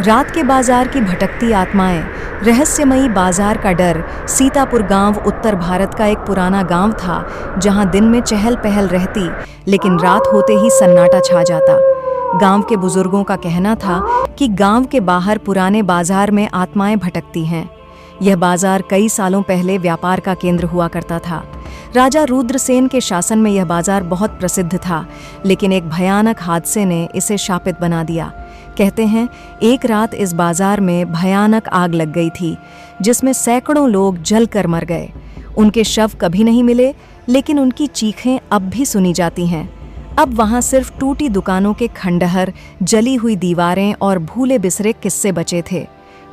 रात के बाजार की भटकती आत्माएं, रहस्यमयी बाजार का डर। सीतापुर गांव उत्तर भारत का एक पुराना गांव था, जहां दिन में चहल पहल रहती, लेकिन रात होते ही सन्नाटा छा जाता। गांव के बुजुर्गों का कहना था कि गांव के बाहर पुराने बाजार में आत्माएं भटकती हैं। यह बाजार कई सालों पहले व्यापार का केंद्र हुआ करता था। राजा रुद्रसेन के शासन में यह बाजार बहुत प्रसिद्ध था, लेकिन एक भयानक हादसे ने इसे शापित बना दिया। कहते हैं एक रात इस बाजार में भयानक आग लग गई थी, जिसमें सैकड़ों लोग जलकर मर गए। उनके शव कभी नहीं मिले, लेकिन उनकी चीखें अब भी सुनी जाती हैं। अब वहां सिर्फ टूटी दुकानों के खंडहर, जली हुई दीवारें और भूले बिसरे किस्से बचे थे।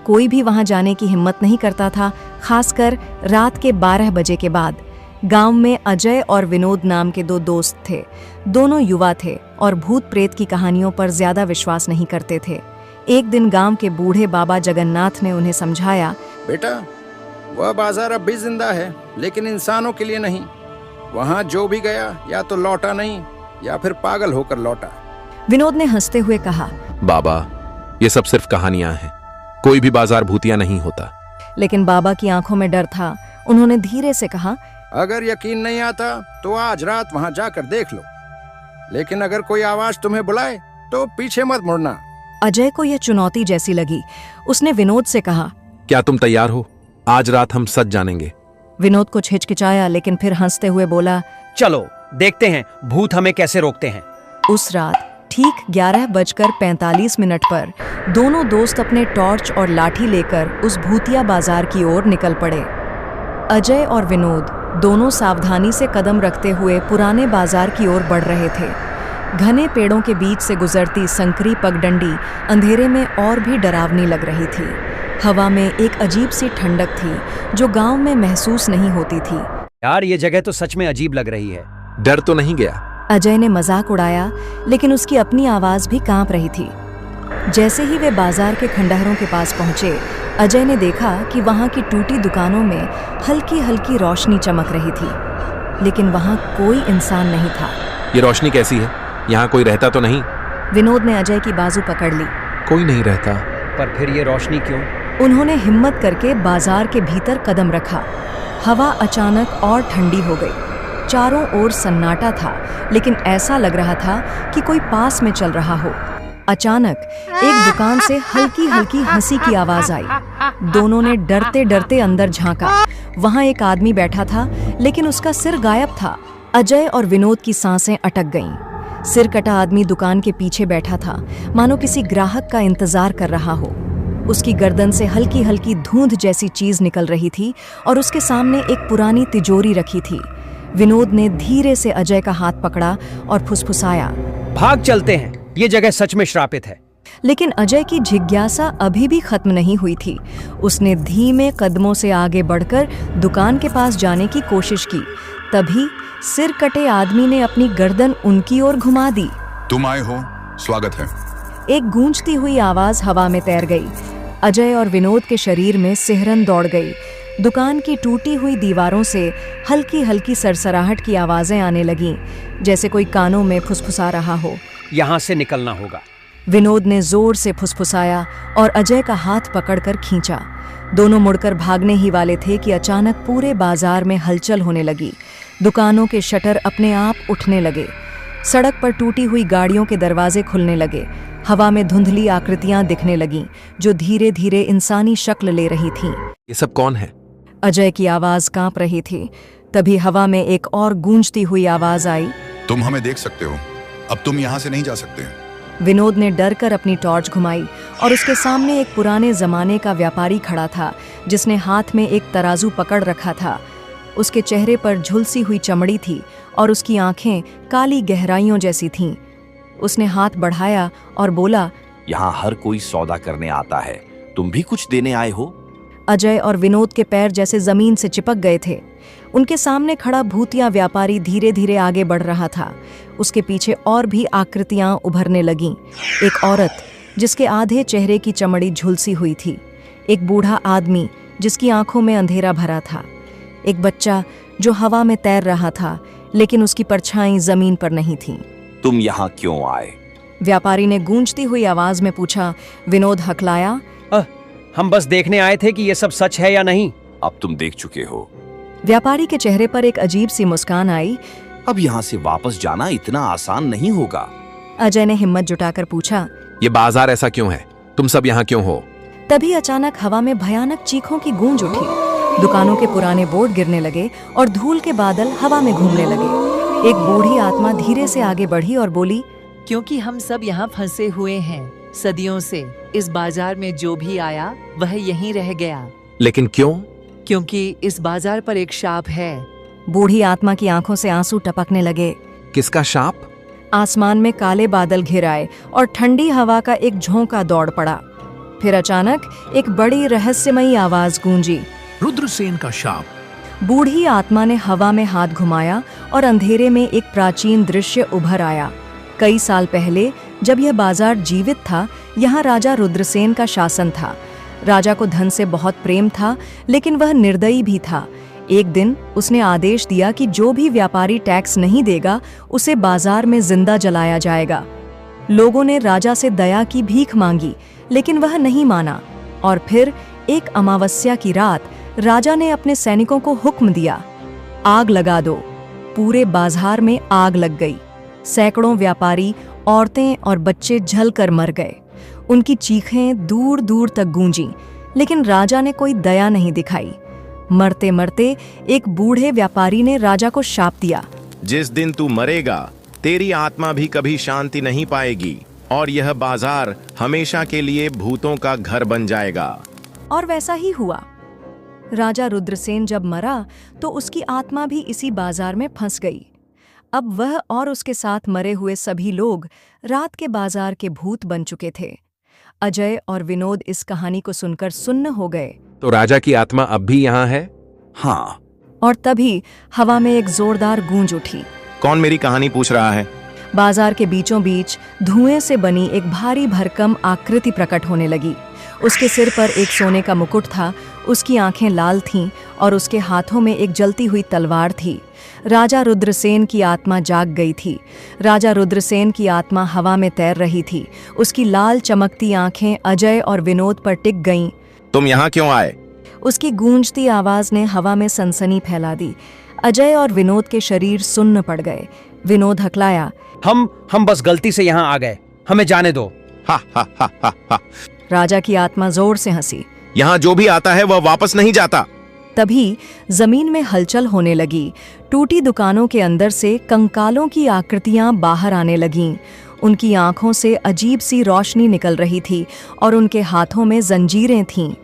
कोई भी वहां जाने की हिम्मत नहीं करता था, खासकर रात के 12 बजे के बाद। गांव में अजय और विनोद नाम के 2 दोस्त थे। दोनों युवा थे और भूत प्रेत की कहानियों पर ज्यादा विश्वास नहीं करते थे। एक दिन गांव के बूढ़े बाबा जगन्नाथ ने उन्हें समझाया, बेटा, वह बाजार अब भी जिंदा है, लेकिन इंसानों के लिए नहीं। वहां जो भी गया या तो लौटा नहीं या फिर पागल होकर लौटा। विनोद ने हंसते हुए कहा, बाबा, ये सब सिर्फ कहानियां हैं। कोई भी बाजार भूतिया नहीं होता। लेकिन बाबा की आंखों में डर था। उन्होंने धीरे से कहा, अगर यकीन नहीं आता तो आज रात वहां जाकर देख लो, लेकिन अगर कोई आवाज तुम्हें बुलाए तो पीछे मत मुड़ना। अजय को यह चुनौती जैसी लगी। उसने विनोद से कहा, क्या तुम तैयार हो? आज रात हम सच जानेंगे। विनोद कुछ हिचकिचाया, लेकिन फिर हंसते हुए बोला, चलो देखते हैं भूत हमें कैसे रोकते हैं। उस रात ठीक 11:45 पर दोनों दोस्त अपने टॉर्च और लाठी लेकर उस भूतिया बाजार की ओर निकल पड़े। अजय और विनोद दोनों सावधानी से कदम रखते हुए पुराने बाजार की ओर बढ़ रहे थे। घने पेड़ों के बीच से गुजरती संकरी पगडंडी अंधेरे में और भी डरावनी लग रही थी। हवा में एक अजीब सी ठंडक थी, जो गांव में महसूस नहीं होती थी। यार, ये जगह तो सच में अजीब लग रही है। डर तो नहीं गया? अजय ने मजाक उड़ाया, लेकिन उसकी अपनी आवाज भी कांप रही थी। जैसे ही वे बाजार के खंडहरों के पास पहुंचे, अजय ने देखा कि वहां की टूटी दुकानों में हल्की हल्की रोशनी चमक रही थी, लेकिन वहां कोई इंसान नहीं था। ये रोशनी कैसी है? यहाँ कोई रहता तो नहीं? विनोद ने अजय की बाजू पकड़ ली। कोई नहीं रहता। पर फिर ये रोशनी क्यों? उन्होंने हिम्मत करके बाजार के भीतर कदम रखा। हवा अचानक और ठंडी हो गई। चारों ओर सन्नाटा था, लेकिन ऐसा लग रहा था कि कोई पास में चल रहा हो। अचानक एक दुकान से हल्की हल्की हंसी की आवाज आई। दोनों ने डरते डरते अंदर झांका। वहां एक आदमी बैठा था, लेकिन उसका सिर गायब था। अजय और विनोद की सांसें अटक गईं। सिर कटा आदमी दुकान के पीछे बैठा था, मानो किसी ग्राहक का इंतजार कर रहा हो। उसकी गर्दन से हल्की हल्की धुंध जैसी चीज निकल रही थी और उसके सामने एक पुरानी तिजोरी रखी थी। विनोद ने धीरे से अजय का हाथ पकड़ा और फुसफुसाया, भाग चलते हैं, ये जगह सच में श्रापित है। लेकिन अजय की जिज्ञासा अभी भी खत्म नहीं हुई थी। उसने धीमे कदमों से आगे बढ़कर दुकान के पास जाने की कोशिश की। तभी सिर कटे आदमी ने अपनी गर्दन उनकी ओर घुमा दी। तुम आए हो, स्वागत है। एक गूंजती हुई आवाज हवा में तैर गई। अजय और विनोद के शरीर में सिहरन दौड़ गई। दुकान की टूटी हुई दीवारों से हल्की हल्की सरसराहट की आवाजें आने लगीं, जैसे कोई कानों में फुसफुसा रहा हो। यहाँ से निकलना होगा। विनोद ने जोर से फुसफुसाया और अजय का हाथ पकड़कर खींचा। दोनों मुड़कर भागने ही वाले थे कि अचानक पूरे बाजार में हलचल होने लगी। दुकानों के शटर अपने आप उठने लगे। सड़क पर टूटी हुई गाड़ियों के दरवाजे खुलने लगे। हवा में धुंधली आकृतियां दिखने लगीं, जो धीरे धीरे इंसानी शक्ल ले रही थीं। ये सब कौन है? अजय की आवाज कांप रही थी। तभी हवा में एक और गूंजती हुई आवाज आई, तुम हमें देख सकते हो, अब तुम यहाँ से नहीं जा सकते। विनोद ने डर कर अपनी टॉर्च घुमाई और उसके सामने एक पुराने जमाने का व्यापारी खड़ा था, जिसने हाथ में एक तराजू पकड़ रखा था। उसके चेहरे पर झुलसी हुई चमड़ी थी और उसकी आंखें काली गहराइयों जैसी थीं। उसने हाथ बढ़ाया और बोला, यहाँ हर कोई सौदा करने आता है, तुम भी कुछ देने आए हो? अजय और विनोद के पैर जैसे जमीन से चिपक गए थे। उनके सामने खड़ा भूतिया व्यापारी धीरे धीरे आगे बढ़ रहा था। उसके पीछे और भी आकृतियां उभरने लगीं। एक औरत जिसके आधे चेहरे की चमड़ी झुलसी हुई थी, एक बूढ़ा आदमी जिसकी आंखों में अंधेरा भरा था, एक बच्चा जो हवा में तैर रहा था, लेकिन उसकी परछाई जमीन पर नहीं थी। तुम यहाँ क्यों आए? व्यापारी ने गूंजती हुई आवाज में पूछा। विनोद हकलाया। हम बस देखने आए थे कि ये सब सच है या नहीं। अब तुम देख चुके हो। व्यापारी के चेहरे पर एक अजीब सी मुस्कान आई। अब यहाँ से वापस जाना इतना आसान नहीं होगा। अजय ने हिम्मत जुटाकर पूछा। ये बाजार ऐसा क्यों है? तुम सब यहाँ क्यों हो? तभी अचानक हवा में भयानक चीखों की गूंज उठी। दुकानों के पुराने बोर्ड गिरने लगे और धूल के बादल हवा में घूमने लगे। एक बूढ़ी आत्मा धीरे से आगे बढ़ी और बोली, क्योंकि हम सब यहाँ फंसे हुए हैं सदियों से। इस बाजार में जो भी आया वह यहीं रह गया। लेकिन क्यों? क्योंकि इस बाजार पर एक शाप है। बूढ़ी आत्मा की आंखों से आंसू टपकने लगे। किसका शाप? आसमान में काले बादल घिर आए और ठंडी हवा का एक झोंका दौड़ पड़ा। फिर अचानक एक बड़ी रहस्यमयी आवाज गूंजी। रुद्रसेन का शाप। बूढ़ी आत्मा ने हवा में हाथ घुमाया और अंधेरे में एक प्राचीन दृश्य उभर आया। कई साल पहले जब यह बाजार जीवित था, यहाँ राजा रुद्रसेन का शासन था। राजा को धन से बहुत प्रेम था, लेकिन वह निर्दयी भी था। एक दिन उसने आदेश दिया कि जो भी व्यापारी टैक्स नहीं देगा उसे बाजार में जिंदा जलाया जाएगा। लोगों ने राजा से दया की भीख मांगी, लेकिन वह नहीं माना। और फिर एक अमावस्या की रात राजा ने अपने सैनिकों को हुक्म दिया, आग लगा दो। पूरे बाजार में आग लग गई। सैकड़ों व्यापारी, औरतें और बच्चे जलकर मर गए। उनकी चीखें दूर दूर तक गूंजी, लेकिन राजा ने कोई दया नहीं दिखाई। मरते मरते एक बूढ़े व्यापारी ने राजा को शाप दिया, जिस दिन तू मरेगा तेरी आत्मा भी कभी शांति नहीं पाएगी और यह बाजार हमेशा के लिए भूतों का घर बन जाएगा। और वैसा ही हुआ। राजा रुद्रसेन जब मरा तो उसकी आत्मा भी इसी बाजार में फंस गई। अब वह और उसके साथ मरे हुए सभी लोग रात के बाजार के भूत बन चुके थे। अजय और विनोद इस कहानी को सुनकर सुन्न हो गए। तो राजा की आत्मा अब भी यहाँ है? हाँ। और तभी हवा में एक जोरदार गूंज उठी। कौन मेरी कहानी पूछ रहा है? बाजार के बीचों बीच धुएं से बनी एक भारी भरकम आकृति प्रकट होने लगी। उसके सिर पर एक सोने का मुकुट था, उसकी आंखें लाल थीं और उसके हाथों में एक जलती हुई तलवार थी। राजा रुद्रसेन की आत्मा जाग गई थी। राजा रुद्रसेन की आत्मा हवा में तैर रही थी। उसकी लाल चमकती आंखें अजय और विनोद पर टिक गईं। तुम यहाँ क्यों आए? उसकी गूंजती आवाज ने हवा में सनसनी फैला दी। अजय और विनोद के शरीर सुन्न पड़ गए। विनोद हकलाया, हम बस गलती से यहाँ आ गए, हमें जाने दो। हा हा हा हा हा। राजा की आत्मा जोर से हंसी। यहाँ जो भी आता है वह वापस नहीं जाता। तभी जमीन में हलचल होने लगी। टूटी दुकानों के अंदर से कंकालों की आकृतियां बाहर आने लगीं। उनकी आंखों से अजीब सी रोशनी निकल रही थी और उनके हाथों में जंजीरें थीं।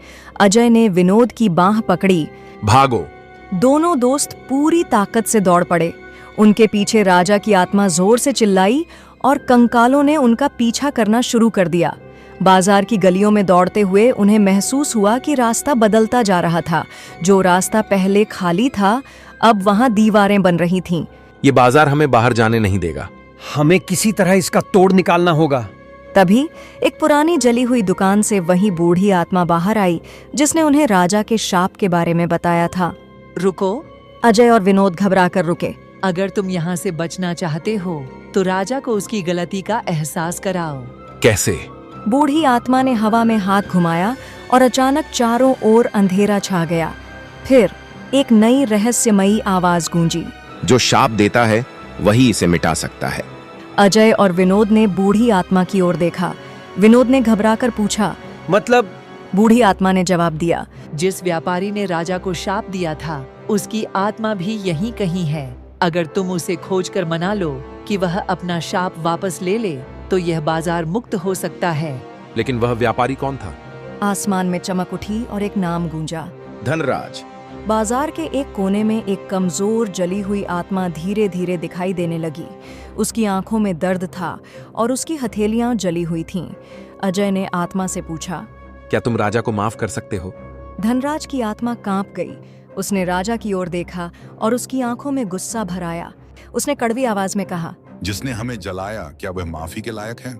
अजय ने विनोद की बांह पकड़ी। भागो! दोनों दोस्त पूरी ताकत से दौड़ पड़े। उनके पीछे राजा की आत्मा जोर से चिल्लाई और कंकालों ने उनका पीछा करना शुरू कर दिया। बाजार की गलियों में दौड़ते हुए उन्हें महसूस हुआ कि रास्ता बदलता जा रहा था। जो रास्ता पहले खाली था, अब वहां दीवारें बन रही थीं। ये बाजार हमें बाहर जाने नहीं देगा। हमें किसी तरह इसका तोड़ निकालना होगा। तभी एक पुरानी जली हुई दुकान से वही बूढ़ी आत्मा बाहर आई, जिसने उन्हें राजा के शाप के बारे में बताया था। रुको। अजय और विनोद घबरा कर रुके। अगर तुम यहाँ से बचना चाहते हो तो राजा को उसकी गलती का एहसास कराओ। कैसे? बूढ़ी आत्मा ने हवा में हाथ घुमाया और अचानक चारों ओर अंधेरा छा गया। फिर एक नई रहस्यमयी आवाज गूंजी, जो शाप देता है वही इसे मिटा सकता है। अजय और विनोद ने बूढ़ी आत्मा की ओर देखा। विनोद ने घबराकर पूछा, मतलब? बूढ़ी आत्मा ने जवाब दिया, जिस व्यापारी ने राजा को शाप दिया था उसकी आत्मा भी यहीं कहीं है। अगर तुम उसे खोजकर मना लो कि वह अपना शाप वापस ले ले तो यह बाजार मुक्त हो सकता है। लेकिन वह व्यापारी कौन था? आसमान में चमक उठी और एक नाम गूंजा, धनराज। बाजार के एक कोने में एक कमजोर जली हुई आत्मा धीरे धीरे दिखाई देने लगी। उसकी आंखों में दर्द था और उसकी हथेलियां जली हुई थीं। अजय ने आत्मा से पूछा, क्या तुम राजा को माफ कर सकते हो? धनराज की आत्मा कांप गई। उसने राजा की ओर देखा और उसकी आंखों में गुस्सा भर आया। उसने कड़वी आवाज में कहा, जिसने हमें जलाया क्या वह माफी के लायक है?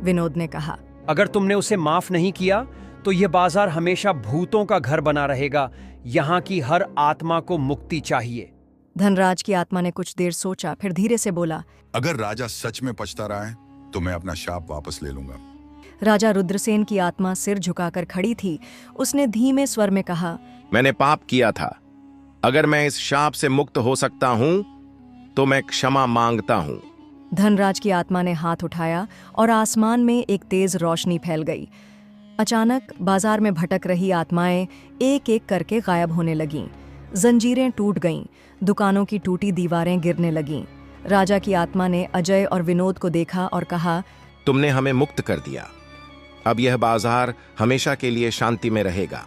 विनोद ने कहा, अगर तुमने उसे माफ नहीं किया तो यह बाजार हमेशा भूतों का घर बना रहेगा। यहाँ की हर आत्मा को मुक्ति चाहिए। धनराज की आत्मा ने कुछ देर सोचा, फिर धीरे से बोला, अगर राजा सच में पछता रहा है तो मैं अपना शाप वापस ले लूंगा। राजा रुद्रसेन की आत्मा सिर झुकाकर खड़ी थी। उसने धीमे स्वर में कहा, मैंने पाप किया था। अगर मैं इस शाप से मुक्त हो सकता हूं तो मैं क्षमा मांगता हूं। धनराज की आत्मा ने हाथ उठाया और आसमान में एक तेज रोशनी फैल गई। अचानक बाजार में भटक रही आत्माएं एक एक करके गायब होने लगीं। जंजीरें टूट गईं, दुकानों की टूटी दीवारें गिरने लगीं। राजा की आत्मा ने अजय और विनोद को देखा और कहा, तुमने हमें मुक्त कर दिया। अब यह बाजार हमेशा के लिए शांति में रहेगा।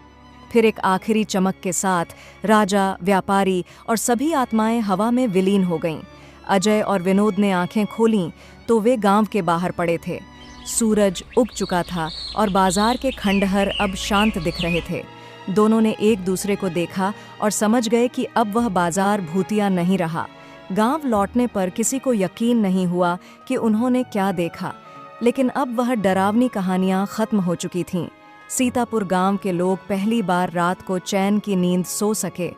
फिर एक आखिरी चमक के साथ राजा, व्यापारी और सभी आत्माएं हवा में विलीन हो गईं। अजय और विनोद ने आंखें खोलीं तो वे गांव के बाहर पड़े थे। सूरज उग चुका था और बाजार के खंडहर अब शांत दिख रहे थे। दोनों ने एक दूसरे को देखा और समझ गए कि अब वह बाजार भूतिया नहीं रहा। गांव लौटने पर किसी को यकीन नहीं हुआ कि उन्होंने क्या देखा, लेकिन अब वह डरावनी कहानियां खत्म हो चुकी थीं। सीतापुर गांव के लोग पहली बार रात को चैन की नींद सो सके।